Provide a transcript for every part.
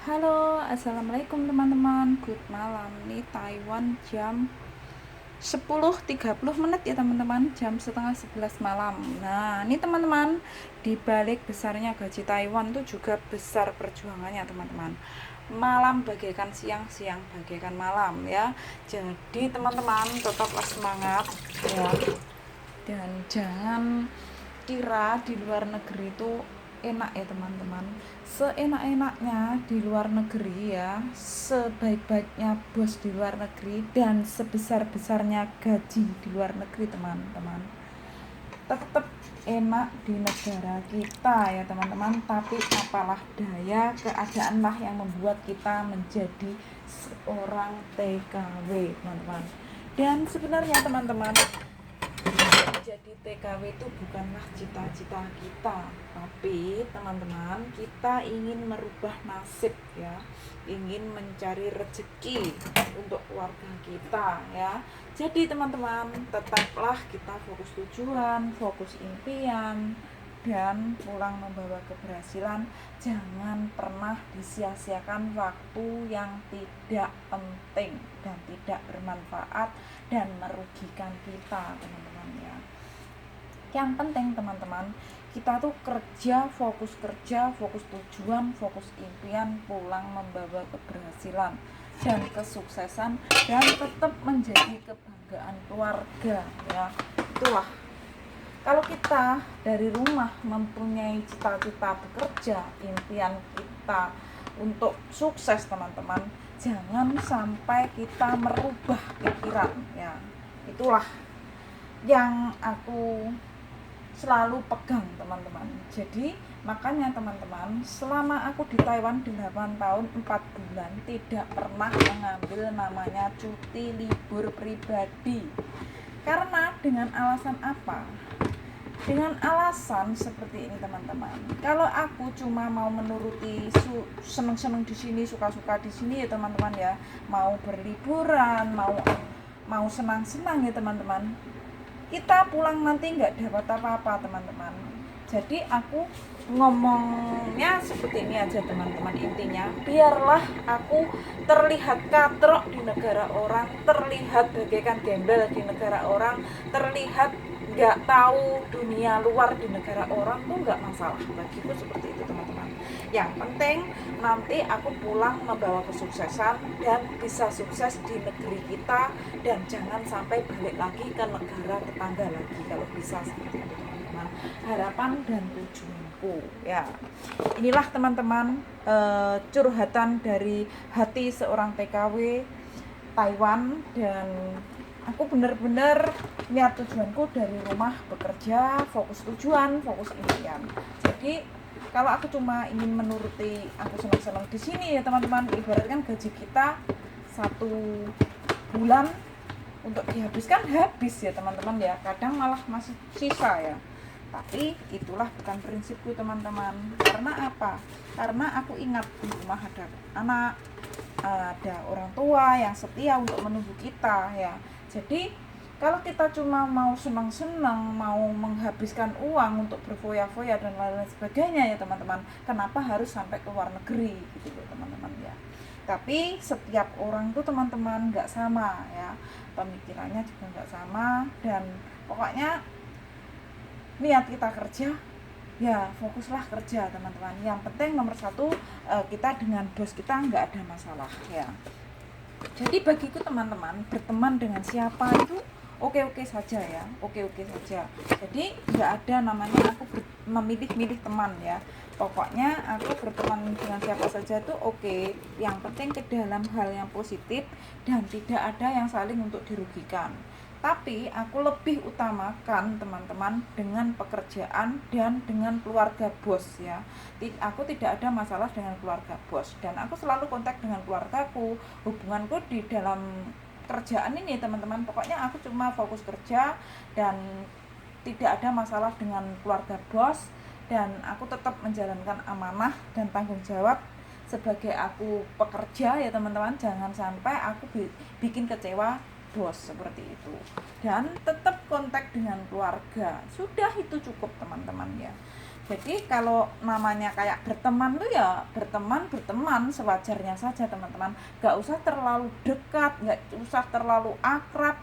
Halo, assalamualaikum teman-teman. Good malam nih Taiwan jam 10.30 ya teman-teman, jam setengah 11 malam. Nah ini teman-teman, di balik besarnya gaji Taiwan tuh juga besar perjuangannya teman-teman. Malam bagaikan siang, siang bagaikan malam ya. Jadi teman-teman tetaplah semangat ya, dan jangan kira di luar negeri itu enak ya teman-teman. Seenak-enaknya di luar negeri ya, sebaik-baiknya bos di luar negeri, dan sebesar-besarnya gaji di luar negeri teman-teman, tetap enak di negara kita ya teman-teman. Tapi apalah daya, keadaanlah yang membuat kita menjadi seorang TKW teman-teman. Dan sebenarnya teman-teman, jadi TKW itu bukanlah cita-cita kita, tapi teman-teman, kita ingin merubah nasib ya, ingin mencari rezeki untuk keluarga kita ya. Jadi teman-teman, tetaplah kita fokus tujuan, fokus impian, dan pulang membawa keberhasilan. Jangan pernah disia-siakan waktu yang tidak penting dan tidak bermanfaat dan merugikan kita teman-teman ya. Yang penting teman-teman, kita tuh kerja, fokus tujuan, fokus impian, pulang membawa keberhasilan dan kesuksesan, dan tetap menjadi kebanggaan keluarga ya. Itulah, kalau kita dari rumah mempunyai cita-cita bekerja, impian kita untuk sukses teman-teman, jangan sampai kita merubah pikiran ya. Itulah yang aku selalu pegang teman-teman. Jadi makanya teman-teman, selama aku di Taiwan 8 tahun 4 bulan tidak pernah mengambil namanya cuti libur pribadi. Karena dengan alasan apa? Dengan alasan seperti ini teman-teman. Kalau aku cuma mau menuruti seneng-seneng di sini, suka-suka di sini ya teman-teman ya, mau berliburan, mau senang-senang ya teman-teman, kita pulang nanti nggak dapat apa-apa teman-teman. Jadi aku ngomongnya seperti ini aja teman-teman, intinya biarlah aku terlihat katrok di negara orang, terlihat bagaikan gembel di negara orang, terlihat nggak tahu dunia luar di negara orang, tuh nggak masalah bagiku seperti itu teman-teman. Yang penting nanti aku pulang membawa kesuksesan dan bisa sukses di negeri kita, dan jangan sampai balik lagi ke negara tetangga lagi kalau bisa, seperti itu teman-teman. Harapan dan tujuanku ya. Inilah teman-teman, curhatan dari hati seorang TKW Taiwan. Dan aku benar-benar niat tujuanku dari rumah bekerja, fokus tujuan, fokus impian. Jadi kalau aku cuma ingin menuruti aku senang-senang di sini ya teman-teman, ibaratkan gaji kita 1 bulan untuk dihabiskan habis ya teman-teman ya, kadang malah masih sisa ya. Tapi itulah bukan prinsipku teman-teman. Karena apa? Karena aku ingat di rumah ada anak, ada orang tua yang setia untuk menunggu kita ya. Jadi kalau kita cuma mau senang-senang, mau menghabiskan uang untuk berfoya-foya dan lain-lain sebagainya ya teman-teman, kenapa harus sampai ke luar negeri gitu teman-teman ya. Tapi setiap orang tuh teman-teman nggak sama ya, pemikirannya juga nggak sama. Dan pokoknya niat kita kerja ya, fokuslah kerja teman-teman. Yang penting nomor 1, kita dengan bos kita nggak ada masalah ya. Jadi bagiku teman-teman, berteman dengan siapa itu oke-oke saja ya, oke-oke saja. Jadi nggak ada namanya aku memilih-milih teman ya. Pokoknya aku berteman dengan siapa saja itu oke. Yang penting ke dalam hal yang positif dan tidak ada yang saling untuk dirugikan. Tapi aku lebih utamakan teman-teman dengan pekerjaan dan dengan keluarga bos ya. Aku tidak ada masalah dengan keluarga bos, dan aku selalu kontak dengan keluargaku, hubunganku di dalam kerjaan ini teman-teman. Pokoknya aku cuma fokus kerja dan tidak ada masalah dengan keluarga bos, dan aku tetap menjalankan amanah dan tanggung jawab sebagai aku pekerja ya teman-teman. Jangan sampai aku bikin kecewa bos seperti itu. Dan tetap kontak dengan keluarga, sudah itu cukup teman-teman ya. Jadi kalau namanya kayak berteman tuh ya berteman sewajarnya saja teman-teman, nggak usah terlalu dekat, nggak usah terlalu akrab,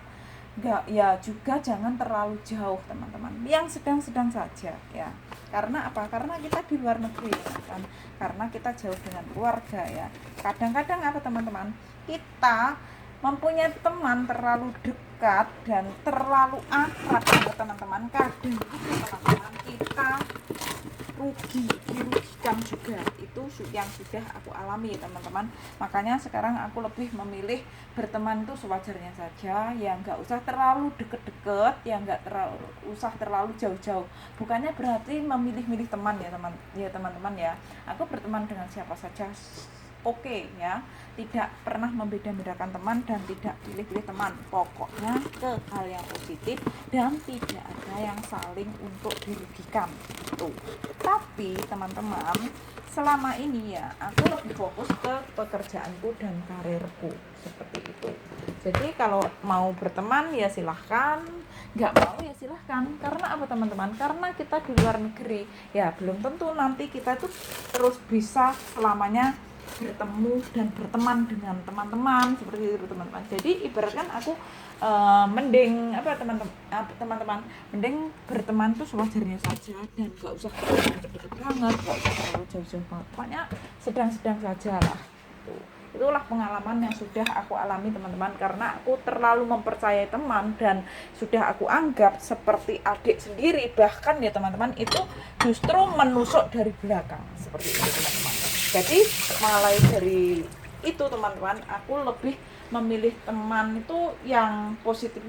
nggak ya juga jangan terlalu jauh teman-teman, yang sedang-sedang saja ya. Karena apa? Karena kita di luar negeri kan, karena kita jauh dengan keluarga ya. Kadang-kadang apa teman-teman, kita mempunyai teman terlalu dekat dan terlalu akrab ya teman-teman, kadang teman-teman kita dirugikan juga. Itu yang sudah aku alami teman-teman. Makanya sekarang aku lebih memilih berteman itu sewajarnya saja, yang nggak usah terlalu deket-deket, yang nggak usah terlalu jauh-jauh. Bukannya berarti memilih-milih teman ya teman-teman ya. Aku berteman dengan siapa saja oke ya, tidak pernah membeda-bedakan teman dan tidak pilih-pilih teman, pokoknya ke hal yang positif dan tidak ada yang saling untuk dirugikan itu. Tapi teman-teman, selama ini ya aku lebih fokus ke pekerjaanku dan karirku seperti itu. Jadi kalau mau berteman ya silahkan, nggak mau ya silahkan. Karena apa teman-teman? Karena kita di luar negeri ya belum tentu nanti kita itu terus bisa selamanya bertemu dan berteman dengan teman-teman seperti itu teman-teman. Jadi ibaratkan aku mending apa teman-teman, mending berteman tuh sewajarnya saja dan gak usah terlalu deket banget, gak usah terlalu jauh-jauh banget, pokoknya sedang-sedang saja lah. Itulah pengalaman yang sudah aku alami teman-teman, karena aku terlalu mempercayai teman dan sudah aku anggap seperti adik sendiri, bahkan ya teman-teman itu justru menusuk dari belakang seperti itu teman-teman. Jadi mulai dari itu teman-teman, aku lebih memilih teman itu yang positif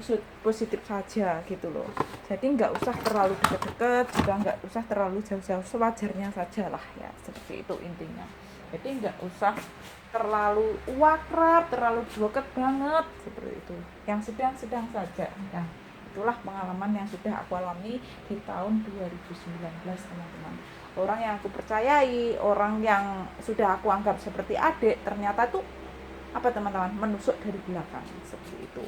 saja gitu loh. Jadi nggak usah terlalu dekat-dekat, juga nggak usah terlalu jauh-jauh, sewajarnya saja lah ya, seperti itu intinya. Jadi nggak usah terlalu akrab, terlalu dekat banget seperti itu, yang sedang-sedang saja ya. Itulah pengalaman yang sudah aku alami di tahun 2019 teman-teman. Orang yang aku percayai, orang yang sudah aku anggap seperti adik, ternyata tuh apa teman-teman, menusuk dari belakang seperti itu.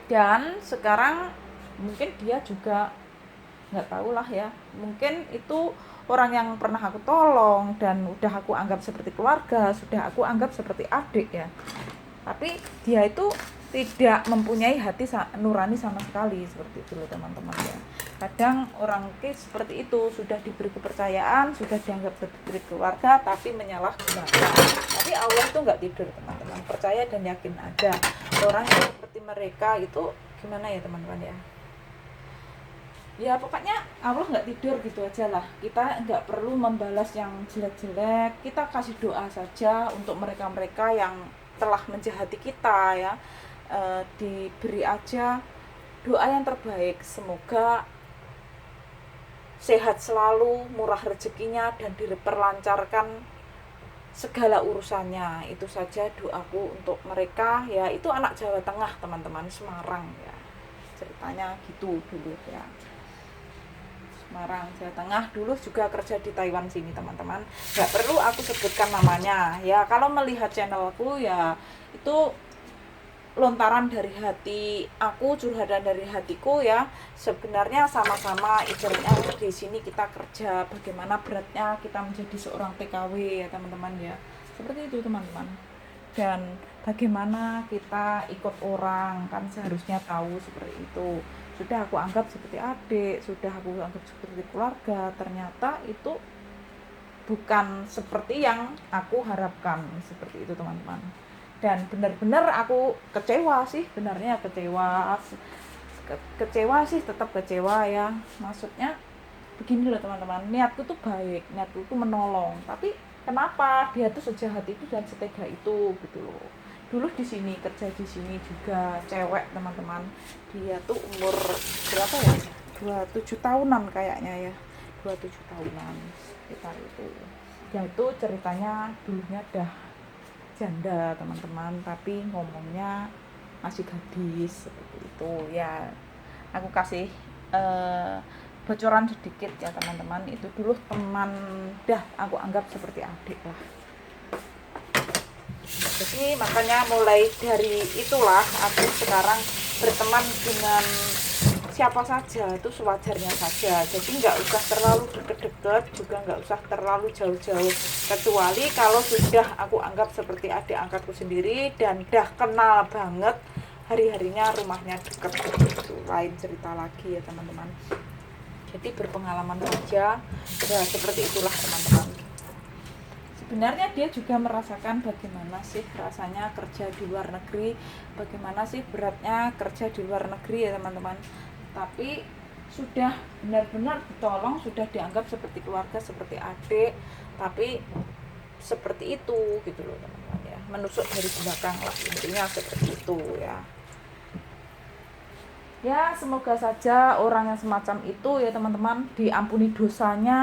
Dan sekarang mungkin dia juga nggak tahu lah ya, mungkin itu orang yang pernah aku tolong dan udah aku anggap seperti keluarga, sudah aku anggap seperti adik ya, tapi dia itu tidak mempunyai hati nurani sama sekali seperti itu loh teman-teman ya. Kadang orang seperti itu sudah diberi kepercayaan, sudah dianggap seperti keluarga, tapi menyalahgunakan. Tapi Allah itu nggak tidur teman-teman, percaya dan yakin ada orang yang seperti mereka itu. Gimana ya teman-teman ya, ya pokoknya Allah nggak tidur gitu aja lah. Kita nggak perlu membalas yang jelek-jelek, kita kasih doa saja untuk mereka-mereka yang telah menjahati kita ya. Diberi aja doa yang terbaik, semoga sehat selalu, murah rezekinya, dan diperlancarkan segala urusannya. Itu saja doaku untuk mereka ya. Itu anak Jawa Tengah teman-teman, Semarang ya, ceritanya gitu dulu ya. Semarang, Jawa Tengah, dulu juga kerja di Taiwan sini teman-teman, nggak perlu aku sebutkan namanya ya. Kalau melihat channelku ya itu lontaran dari hati aku, curhatan dari hatiku ya. Sebenarnya sama-sama ibaratnya di sini kita kerja, bagaimana beratnya kita menjadi seorang TKW ya teman-teman ya, seperti itu teman-teman. Dan bagaimana kita ikut orang, kan seharusnya tahu seperti itu. Sudah aku anggap seperti adik, sudah aku anggap seperti keluarga, ternyata itu bukan seperti yang aku harapkan seperti itu teman-teman. Dan benar-benar aku kecewa sih, benarnya kecewa sih, tetap kecewa ya. Maksudnya begini loh teman-teman, niatku tuh baik, niatku tuh menolong, tapi kenapa dia tuh sejahat itu dan setega itu gitu loh. Dulu di sini, kerja di sini juga cewek teman-teman, dia tuh umur berapa ya, 27 tahunan kayaknya ya, 27 tahunan sekitar itu. Ya itu ceritanya dulunya dah janda teman-teman, tapi ngomongnya masih gadis seperti itu ya. Aku kasih bocoran sedikit ya teman-teman, itu dulu teman dah aku anggap seperti adik lah. Jadi makanya mulai dari itulah aku sekarang berteman dengan siapa saja, itu sewajarnya saja. Jadi nggak usah terlalu deket-deket, juga nggak usah terlalu jauh-jauh, kecuali kalau sudah aku anggap seperti adik angkatku sendiri dan dah kenal banget, hari-harinya rumahnya deket, itu lain cerita lagi ya teman-teman. Jadi berpengalaman saja ya, seperti itulah teman-teman. Sebenarnya dia juga merasakan bagaimana sih rasanya kerja di luar negeri, bagaimana sih beratnya kerja di luar negeri ya teman-teman. Tapi sudah benar-benar ditolong, sudah dianggap seperti keluarga, seperti adik, tapi seperti itu gitu loh teman-teman ya, menusuk dari belakang lah, intinya seperti itu ya. Ya semoga saja orang yang semacam itu ya teman-teman diampuni dosanya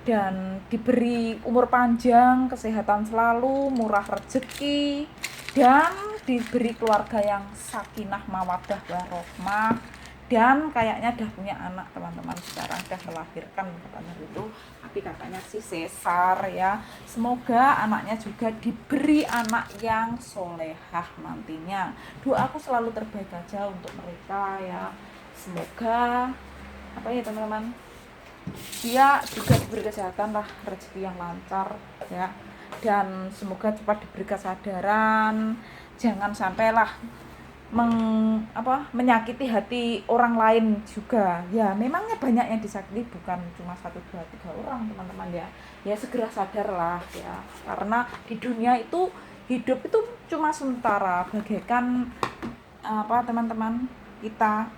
dan diberi umur panjang, kesehatan selalu, murah rezeki, dan diberi keluarga yang sakinah mawaddah warahmah, dan kayaknya udah punya anak teman-teman, sekarang udah melahirkan katanya itu, tapi katanya sih sesar ya. Semoga anaknya juga diberi anak yang solehah nantinya. Doaku selalu terbaik aja untuk mereka ya. Semoga apa ya teman-teman, dia juga diberi kesehatan lah, rezeki yang lancar ya, dan semoga cepat diberi kesadaran, jangan sampailah menyakiti hati orang lain juga ya. Memangnya banyak yang disakiti, bukan cuma 1, 2, 3 orang teman-teman ya. Ya segera sadarlah ya, karena di dunia itu hidup itu cuma sementara, bagaikan teman-teman, kita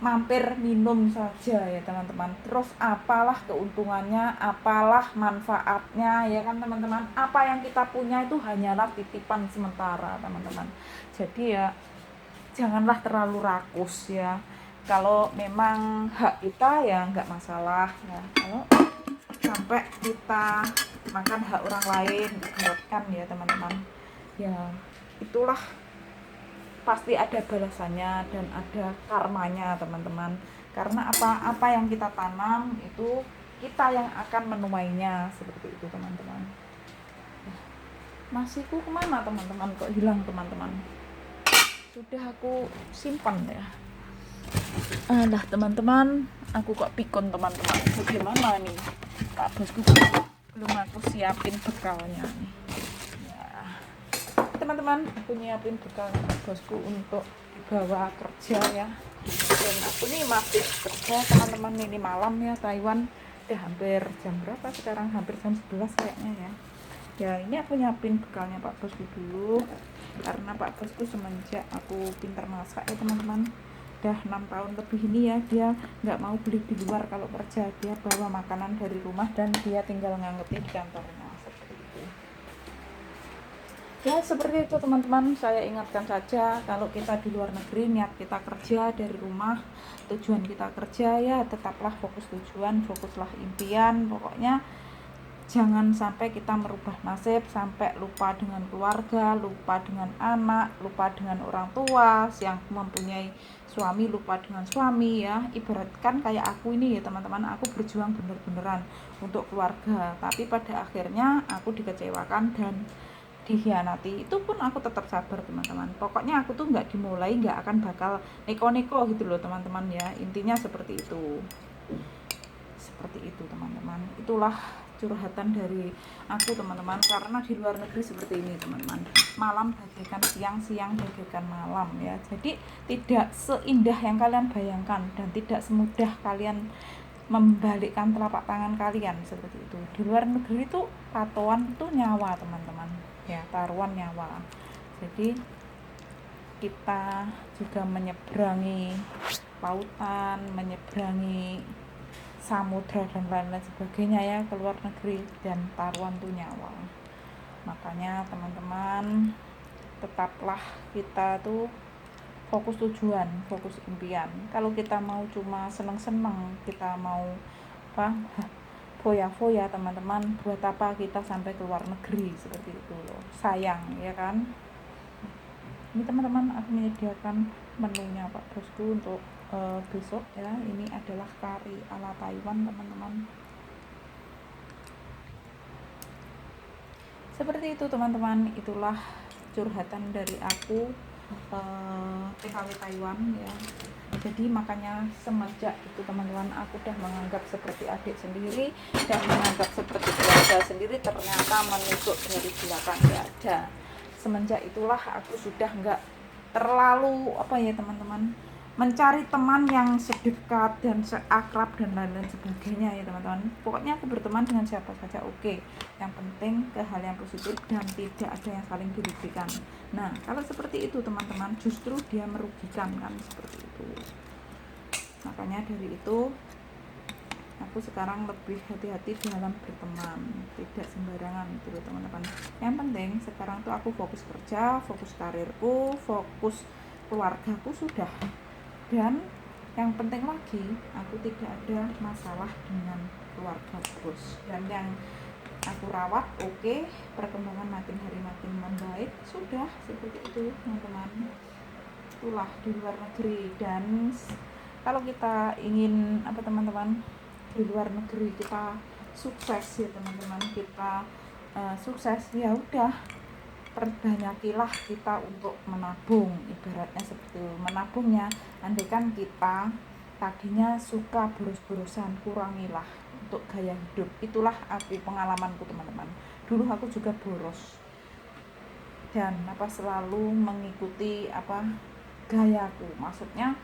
mampir minum saja ya teman-teman. Terus apalah keuntungannya, apalah manfaatnya ya kan teman-teman. Apa yang kita punya itu hanyalah titipan sementara teman-teman. Jadi ya janganlah terlalu rakus ya. Kalau memang hak kita ya nggak masalah ya. Kalau sampai kita makan hak orang lain, diberatkan ya teman-teman, ya itulah pasti ada balasannya dan ada karmanya teman-teman. Karena apa yang kita tanam itu kita yang akan menuainya, seperti itu teman-teman. Nasiku kemana teman-teman, kok hilang teman-teman? Sudah aku simpan ya. Alah teman-teman, aku kok pikun teman-teman. Bagaimana nih, Pak Bosku belum aku siapin bekalnya nih. Teman-teman, aku nyiapin bekal bosku untuk dibawa kerja ya. Dan aku nih masih kerja teman-teman, ini malam ya Taiwan. Udah hampir jam berapa sekarang? Hampir jam 11 kayaknya ya. Ya ini aku nyiapin bekalnya Pak Bosku dulu, karena Pak Bosku semenjak aku pintar masak ya teman-teman, udah 6 tahun lebih ini ya, dia nggak mau beli di luar kalau kerja, dia bawa makanan dari rumah dan dia tinggal ngangetnya di kantornya. Ya seperti itu teman-teman, saya ingatkan saja, kalau kita di luar negeri, niat kita kerja dari rumah, tujuan kita kerja ya tetaplah fokus tujuan, fokuslah impian. Pokoknya jangan sampai kita merubah nasib, sampai lupa dengan keluarga, lupa dengan anak, lupa dengan orang tua, yang mempunyai suami lupa dengan suami ya. Ibaratkan kayak aku ini ya teman-teman, aku berjuang bener-beneran untuk keluarga, tapi pada akhirnya aku dikecewakan dan dikhianati. Itu pun aku tetap sabar teman-teman. Pokoknya aku tuh nggak dimulai, nggak akan bakal neko-neko gitu loh teman-teman ya. Intinya seperti itu. Seperti itu teman-teman. Itulah curhatan dari aku teman-teman, karena di luar negeri seperti ini teman-teman. Malam bagaikan siang, siang bagaikan malam ya. Jadi tidak seindah yang kalian bayangkan dan tidak semudah kalian membalikkan telapak tangan kalian seperti itu. Di luar negeri itu tatoan itu nyawa teman-teman ya, taruhan nyawa. Jadi kita juga menyeberangi lautan, menyeberangi samudra dan lain-lain sebagainya ya, ke luar negeri, dan taruhan tuh nyawa. Makanya teman-teman, tetaplah kita tuh fokus tujuan, fokus impian. Kalau kita mau cuma seneng-seneng, kita mau foya-foya teman-teman, buat apa kita sampai ke luar negeri seperti itu loh, sayang ya kan. Ini teman-teman, aku menyediakan menunya Pak Bosku untuk besok ya. Ini adalah kari ala Taiwan teman-teman. Seperti itu teman-teman, itulah curhatan dari aku, TKW Taiwan ya. Jadi makanya semenjak itu teman-teman, aku udah menganggap seperti adik sendiri dan menganggap seperti keluarga sendiri, ternyata menusuk dari belakang nggak ada. Semenjak itulah aku sudah nggak terlalu apa ya teman-teman, mencari teman yang sedekat dan seakrab dan lain-lain sebagainya ya teman-teman. Pokoknya aku berteman dengan siapa saja oke. Yang penting ke hal yang positif dan tidak ada yang saling dirugikan. Nah kalau seperti itu teman-teman, justru dia merugikan kan, seperti itu. Makanya dari itu aku sekarang lebih hati-hati dalam berteman, tidak sembarangan gitu teman-teman. Yang penting sekarang tuh aku fokus kerja, fokus karirku, fokus keluargaku sudah. Dan yang penting lagi, aku tidak ada masalah dengan keluarga bos. Dan yang aku rawat oke, perkembangan makin hari makin membaik, sudah seperti itu teman-teman. Itulah di luar negeri. Dan kalau kita ingin apa teman-teman, di luar negeri kita sukses ya teman-teman, kita sukses ya udah, perbanyakilah kita untuk menabung. Ibaratnya seperti itu. Menabungnya, andaikan kita tadinya suka boros-borosan, kurangilah untuk gaya hidup. Itulah aku pengalamanku teman-teman. Dulu aku juga boros dan selalu mengikuti gayaku. Maksudnya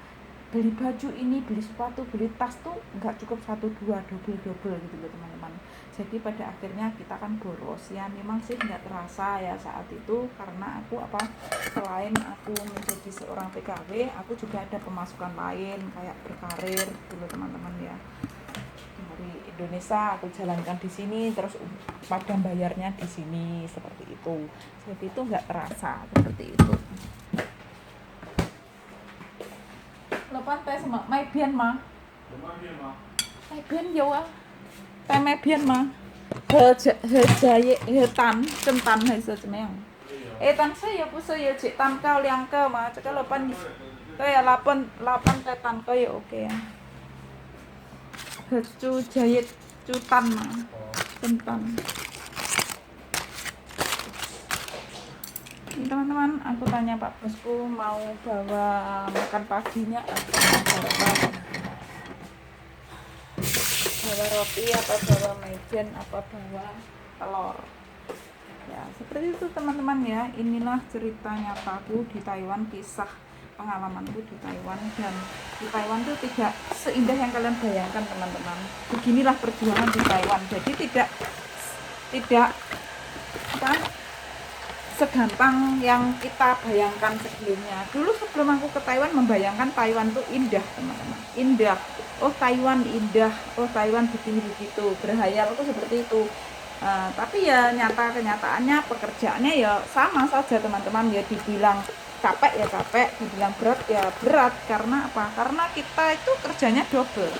beli baju ini, beli sepatu, beli tas tuh nggak cukup 1, 2, double gitu loh teman-teman. Jadi pada akhirnya kita kan boros ya. Memang sih nggak terasa ya saat itu, karena aku selain aku menjadi seorang PKW, aku juga ada pemasukan lain kayak berkarir dulu teman-teman ya. Dari Indonesia aku jalankan di sini, terus pada bayarnya di sini, seperti itu. Jadi itu nggak terasa seperti itu. Lepas teh sama mai bian mah. Mai bian yo ah. Teh mai bian mah. He jaye he tan centan hay sao chmeng. Tan saya pu saya cik tan kau liang ke mah cak lepan kayak 8 teh tan kau ya oke ya. He cu jaye cu tan mah. Centan. Ini teman-teman, aku tanya Pak Bosku mau bawa makan paginya bawa roti apa bawa mejen apa bawa telur ya, seperti itu teman-teman ya. Inilah cerita nyataku di Taiwan, kisah pengalamanku di Taiwan. Dan di Taiwan itu tidak seindah yang kalian bayangkan teman-teman. Beginilah perjuangan di Taiwan. Jadi tidak segampang yang kita bayangkan sebelumnya. Dulu sebelum aku ke Taiwan, membayangkan Taiwan itu indah teman-teman, indah. Oh Taiwan indah, oh Taiwan begini begitu, berhayal itu seperti itu. Tapi ya kenyataannya pekerjaannya ya sama saja teman-teman. Ya dibilang capek ya capek, dibilang berat ya berat. Karena apa? Karena kita itu kerjanya double.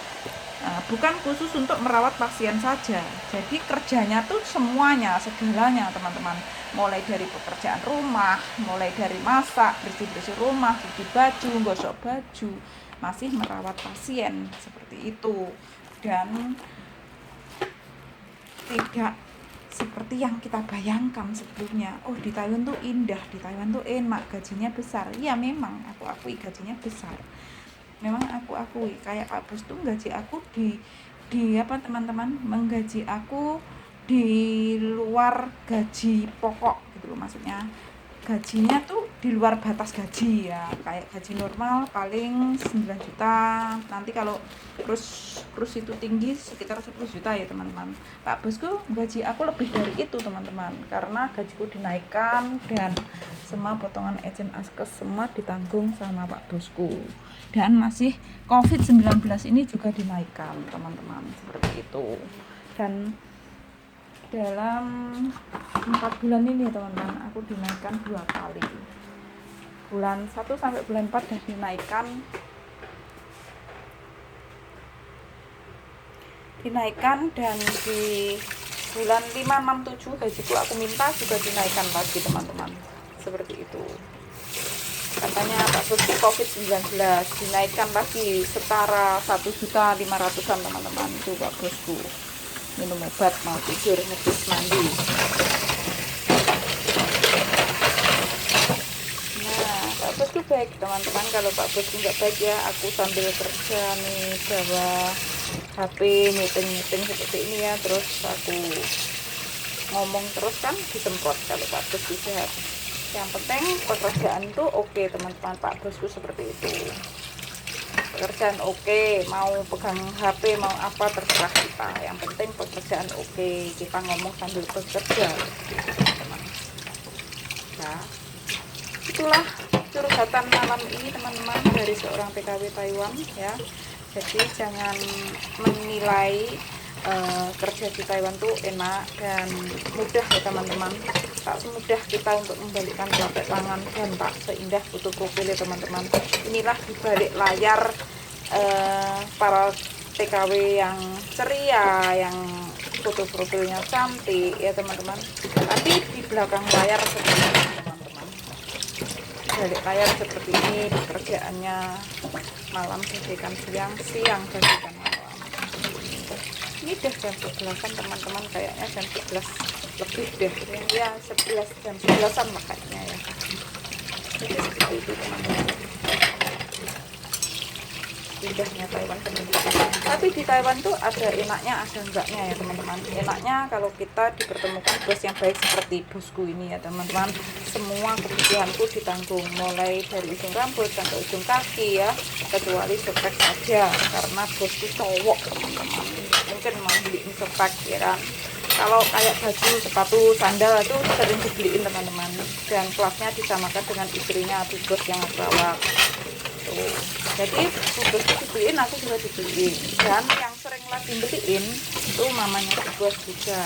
Bukan khusus untuk merawat pasien saja. Jadi kerjanya tuh semuanya, segalanya teman-teman. Mulai dari pekerjaan rumah, mulai dari masak, bersih-bersih rumah, cuci baju, gosok baju, masih merawat pasien seperti itu. Dan tidak seperti yang kita bayangkan sebelumnya. Oh di Taiwan tuh indah, di Taiwan tuh enak, gajinya besar. Ya memang aku akui gajinya besar. Memang aku akui kayak Pak Bos tuh gaji aku di apa teman-teman, menggaji aku di luar gaji pokok gitu loh. Maksudnya gajinya tuh di luar batas gaji ya, kayak gaji normal paling 9 juta. Nanti kalau terus itu tinggi sekitar 10 juta ya teman-teman. Pak Bosku gaji aku lebih dari itu teman-teman, karena gajiku dinaikkan dan semua potongan agent askes semua ditanggung sama Pak Bosku. Dan masih COVID-19 ini juga dinaikkan teman-teman, seperti itu. Dan dalam 4 bulan ini teman-teman, aku dinaikkan 2 kali. Bulan 1 sampai bulan 4 dan dinaikkan dan di bulan 5, 6, 7 gajiku aku minta juga dinaikkan lagi teman-teman, seperti itu. Katanya Pak Bosku COVID-19 dinaikkan lagi setara 1.500.000 teman-teman. Itu Pak Bosku minum obat, mau tidur, habis mandi. Nah Pak Bosku baik teman. teman-teman. Kalau Pak Bos nggak baik ya, aku sambil kerja nih bawa HP meeting seperti ini ya, terus aku ngomong terus kan disemprot kalau Pak Bos sehat. Yang penting pekerjaan tuh oke teman-teman. Pak Bosku seperti itu, pekerjaan oke, mau pegang HP mau apa terserah kita, yang penting pekerjaan oke, kita ngomong sambil bekerja teman-teman. Nah, itulah curhatan malam ini teman-teman dari seorang TKW Taiwan ya. Jadi jangan menilai kerja di Taiwan tuh enak dan mudah ya teman-teman. Tak semudah kita untuk membalikkan telapak tangan dan tak seindah foto profil ya teman-teman. Inilah di balik layar para TKW yang ceria, yang foto profilnya cantik ya teman-teman. Tapi di belakang layar seperti ini teman-teman, balik layar seperti ini, pekerjaannya malam bagaikan siang, siang bagaikan malam. Ini udah jam 11-an teman-teman, kayaknya jam 11 lebih deh ya, 11 jam 11-an lah kayaknya ya. Jadi seperti itu teman-teman, indahnya Taiwan pendidikan. Tapi di Taiwan tuh ada enaknya ada enggaknya ya teman-teman. Enaknya kalau kita dipertemukan bos yang baik seperti bosku ini ya teman-teman, semua kebutuhanku ditanggung mulai dari ujung rambut sampai ujung kaki ya, kecuali sepek saja karena bosku cowok teman-teman, mungkin mau beliin sepek ya kan. Kalau kayak baju, sepatu, sandal itu sering dibeliin teman-teman, dan kelasnya disamakan dengan istrinya atau bos yang perawat. Jadi bos dibeliin, aku juga dibeliin, dan yang sering lagi beliin itu mamanya bos juga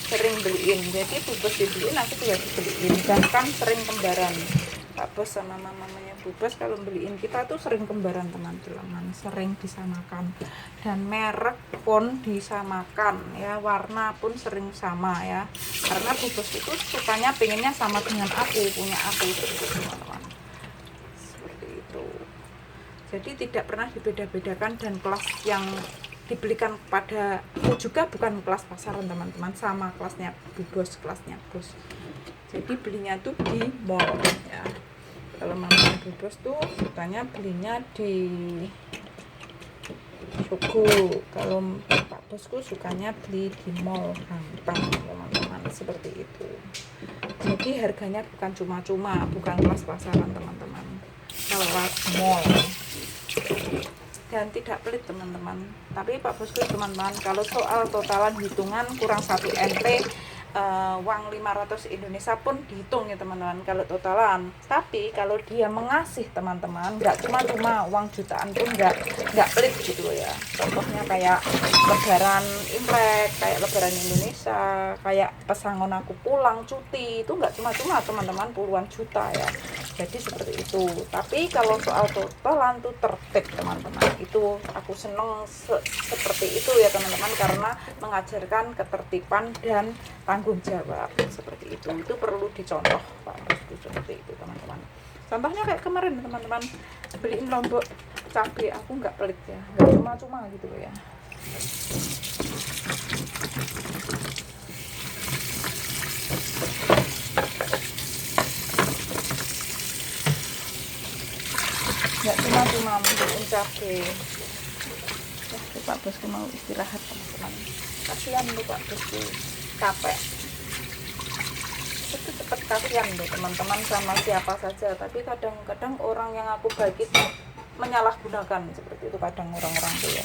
sering beliin. Jadi bos dibeliin, aku juga dibeliin, dan kan sering kembaran. Pak Bos sama mamanya Bu Bos kalau beliin kita tuh sering kembaran teman-teman, sering disamakan, dan merek pun disamakan ya, warna pun sering sama ya, karena Bu Bos itu sukanya pengennya sama dengan aku, punya aku seperti itu teman-teman, seperti itu. Jadi tidak pernah dibeda-bedakan, dan kelas yang dibelikan kepada aku juga bukan kelas pasaran teman-teman, sama kelasnya Bu Bos, kelasnya Bos. Jadi belinya tuh di mall ya. Kalau mamanya Bu Bos tuh sukanya belinya di Sogo, kalau Pak Bosku sukanya beli di mall gampang teman-teman, seperti itu. Jadi harganya bukan cuma-cuma, bukan kelas pasaran teman-teman, kelas mall, dan tidak pelit teman-teman. Tapi Pak Bosku teman-teman, kalau soal totalan hitungan kurang 1 NT, uang 500 Indonesia pun dihitung ya teman-teman kalau totalan. Tapi kalau dia mengasih teman-teman, nggak cuma-cuma uang jutaan pun nggak pelit gitu ya. Contohnya kayak lebaran Imlek, kayak lebaran Indonesia, kayak pesangon aku pulang cuti, itu nggak cuma-cuma teman-teman, puluhan juta ya. Jadi seperti itu. Tapi kalau soal totalan tuh tertib teman-teman, itu aku seneng seperti itu ya teman-teman, karena mengajarkan ketertiban dan tanggung jawab seperti itu. Itu perlu dicontoh Pak Bosku seperti itu teman-teman. Contohnya kayak kemarin teman-teman, beliin lombok cabai, aku nggak pelit ya, nggak cuma-cuma gitu ya. Nggak cuma-cuma beliin cabai ya. Pak Bosku mau istirahat teman-teman, kasihan tuh Pak Bosku, capek itu cepet, kasihan tuh teman-teman sama siapa saja. Tapi kadang-kadang orang yang aku bagi menyalahgunakan seperti itu, kadang orang-orang tuh ya,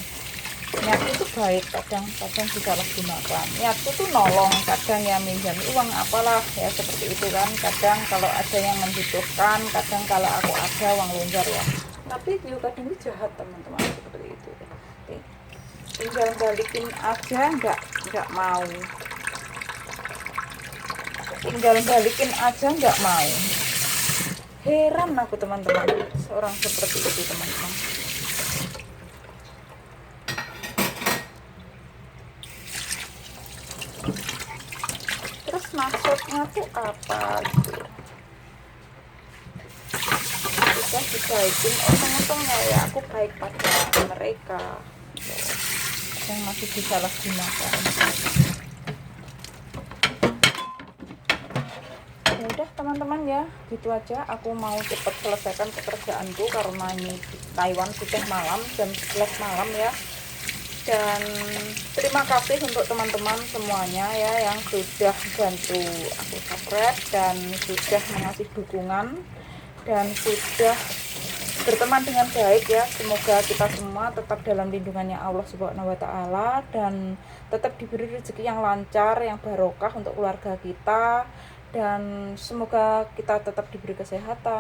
niatku itu baik, kadang disalahgunakan. Niatku tuh nolong, kadang ya minjam uang apalah ya seperti itu kan. Kadang kalau ada yang membutuhkan, kadang kalau aku ada uang lonjar ya. Tapi dia kadang jahat teman-teman seperti itu. Tinggal balikin aja nggak mau. Tinggal balikin aja nggak mau. Heran aku teman-teman, seorang seperti itu teman-teman. Terus maksudnya tuh apa gitu? Kita dibaikin, untung-untungnya ya aku baik pada mereka yang masih disalahgunakan. Ya udah teman-teman, teman-teman ya, gitu aja. Aku mau cepet selesaikan pekerjaanku karena ini di Taiwan sudah malam, jam 11 malam ya. Dan terima kasih untuk teman-teman semuanya ya yang sudah bantu aku subscribe dan sudah mengasih dukungan dan sudah berteman dengan baik ya. Semoga kita semua tetap dalam lindungannya Allah Subhanahu wa taala dan tetap diberi rezeki yang lancar, yang barokah untuk keluarga kita, dan semoga kita tetap diberi kesehatan.